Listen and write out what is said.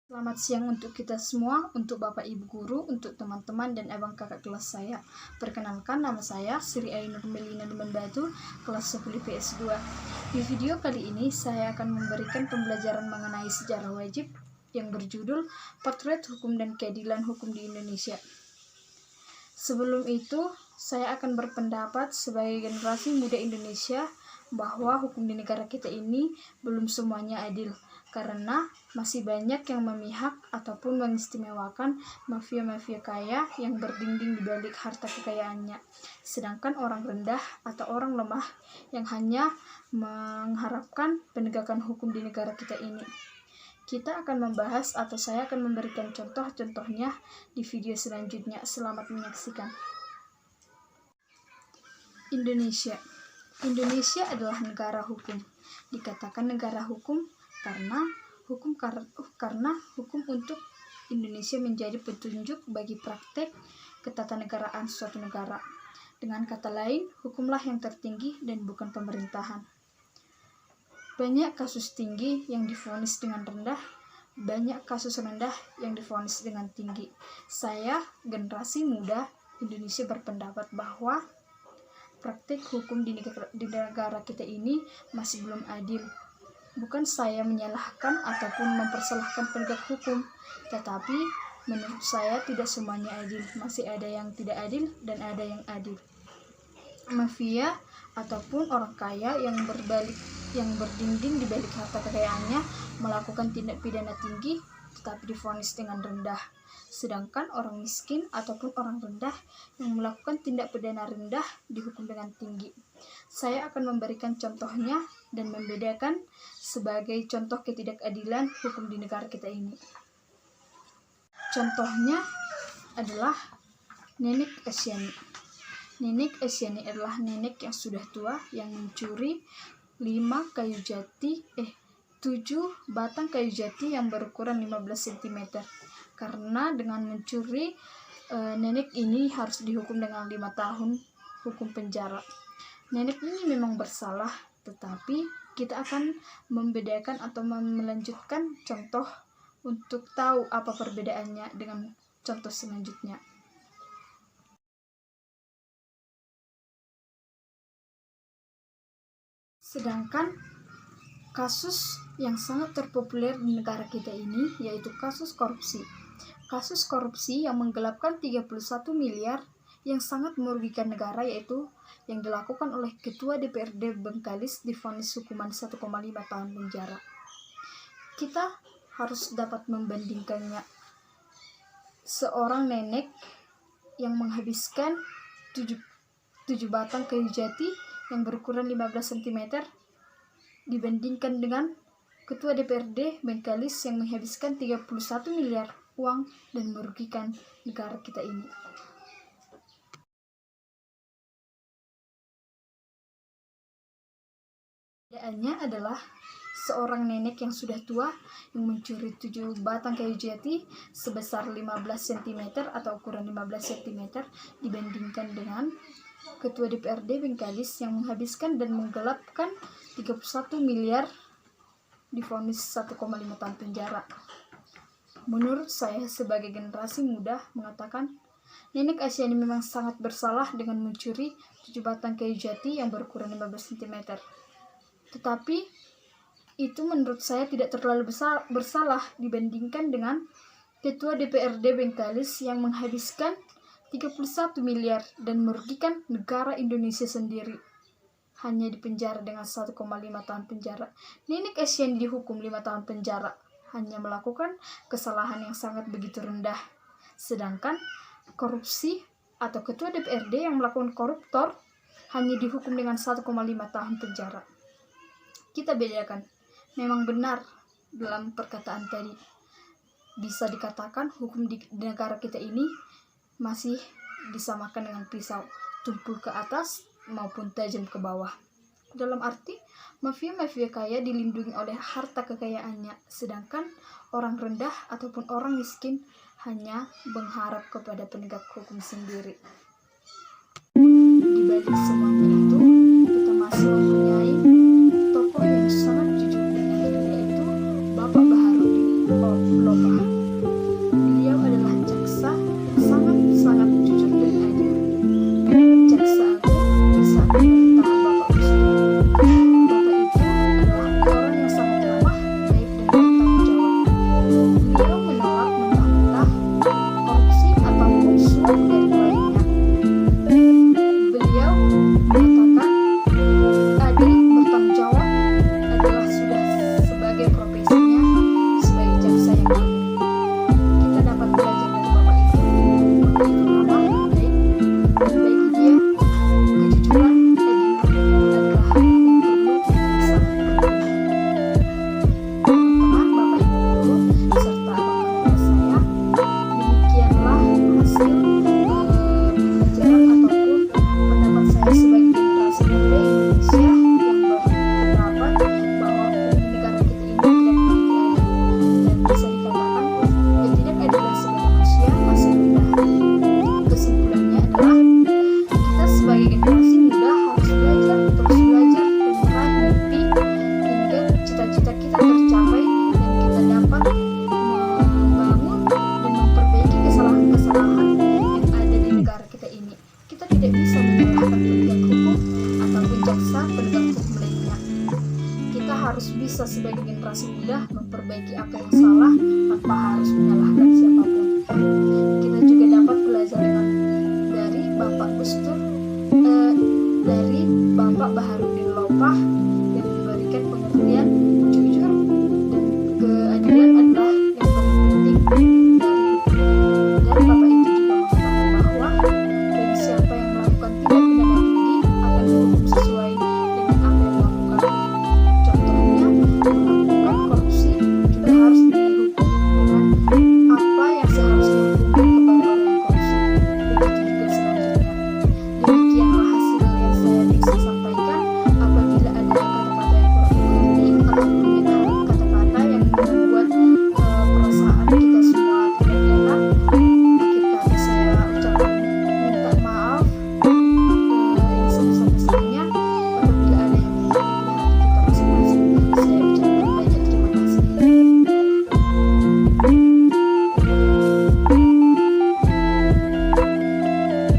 Selamat siang untuk kita semua, untuk Bapak Ibu Guru, untuk teman-teman dan abang kakak kelas saya. Perkenalkan, nama saya Sri Ainur Melina Batu, kelas 10 PS2. Di video kali ini saya akan memberikan pembelajaran mengenai sejarah wajib yang berjudul Potret Hukum dan Keadilan Hukum di Indonesia. Sebelum itu, saya akan berpendapat sebagai generasi muda Indonesia bahwa hukum di negara kita ini belum semuanya adil, karena masih banyak yang memihak ataupun mengistimewakan mafia-mafia kaya yang berdinding di balik harta kekayaannya, sedangkan orang rendah atau orang lemah yang hanya mengharapkan penegakan hukum di negara kita ini. Kita akan membahas atau saya akan memberikan contoh-contohnya di video selanjutnya. Selamat menyaksikan. Indonesia adalah negara hukum. Dikatakan negara hukum karena hukum untuk Indonesia menjadi petunjuk bagi praktek ketatanegaraan suatu negara. Dengan kata lain, hukumlah yang tertinggi dan bukan pemerintahan. Banyak kasus tinggi yang divonis dengan rendah, banyak kasus rendah yang divonis dengan tinggi. Saya, generasi muda Indonesia, berpendapat bahwa praktik hukum di negara kita ini masih belum adil. Bukan saya menyalahkan ataupun mempersalahkan penegak hukum, tetapi menurut saya tidak semuanya adil. Masih ada yang tidak adil dan ada yang adil. Mafia ataupun orang kaya yang berdinding di balik harta kekayaannya melakukan tindak pidana tinggi tetapi divonis dengan rendah. Sedangkan orang miskin ataupun orang rendah yang melakukan tindak pidana rendah dihukum dengan tinggi. Saya akan memberikan contohnya dan membedakan sebagai contoh ketidakadilan hukum di negara kita ini. Contohnya adalah Nenek Asyani. Nenek Asyani adalah nenek yang sudah tua yang mencuri 7 batang kayu jati yang berukuran 15 cm. Karena dengan mencuri, nenek ini harus dihukum dengan 5 tahun hukum penjara. Nenek ini memang bersalah, tetapi kita akan membedakan atau melanjutkan contoh untuk tahu apa perbedaannya dengan contoh selanjutnya. Sedangkan kasus yang sangat terpopuler di negara kita ini yaitu kasus korupsi. Kasus korupsi yang menggelapkan 31 miliar yang sangat merugikan negara, yaitu yang dilakukan oleh Ketua DPRD Bengkalis divonis hukuman 1,5 tahun penjara. Kita harus dapat membandingkannya. Seorang nenek yang menghabiskan 7 batang kayu jati yang berukuran 15 cm dibandingkan dengan Ketua DPRD Bengkalis yang menghabiskan 31 miliar uang dan merugikan negara kita ini. Perbedaannya adalah seorang nenek yang sudah tua yang mencuri 7 batang kayu jati sebesar 15 cm atau ukuran 15 cm dibandingkan dengan Ketua DPRD Bengkalis yang menghabiskan dan menggelapkan 31 miliar divonis 1,5 tahun penjara. Menurut saya sebagai generasi muda mengatakan Nenek Asyani memang sangat bersalah dengan mencuri 7 batang kayu jati yang berukuran 15 cm. Tetapi itu menurut saya tidak terlalu bersalah dibandingkan dengan Ketua DPRD Bengkalis yang menghabiskan 31 miliar dan merugikan negara Indonesia sendiri. Hanya dipenjara dengan 1,5 tahun penjara. Nenek Asyani dihukum 5 tahun penjara hanya melakukan kesalahan yang sangat begitu rendah. Sedangkan korupsi atau Ketua DPRD yang melakukan koruptor hanya dihukum dengan 1,5 tahun penjara. Kita bedakan. Memang benar dalam perkataan tadi. Bisa dikatakan hukum di negara kita ini masih disamakan dengan pisau, tumpul ke atas maupun tajam ke bawah. Dalam arti, mafia-mafia kaya dilindungi oleh harta kekayaannya, sedangkan orang rendah ataupun orang miskin hanya mengharap kepada penegak hukum sendiri. Di balik semuanya itu, kita masih mempunyai tokoh yang sangat jujur dan adil, yaitu Bapak Baharudin Lopa. harus bisa sebagai generasi muda memperbaiki apa yang salah tanpa harus menyalahkan siapapun. Kita juga dapat belajar dari Bapak Gus Dur, dari Bapak Baharudin Lopah yang memberikan pengertian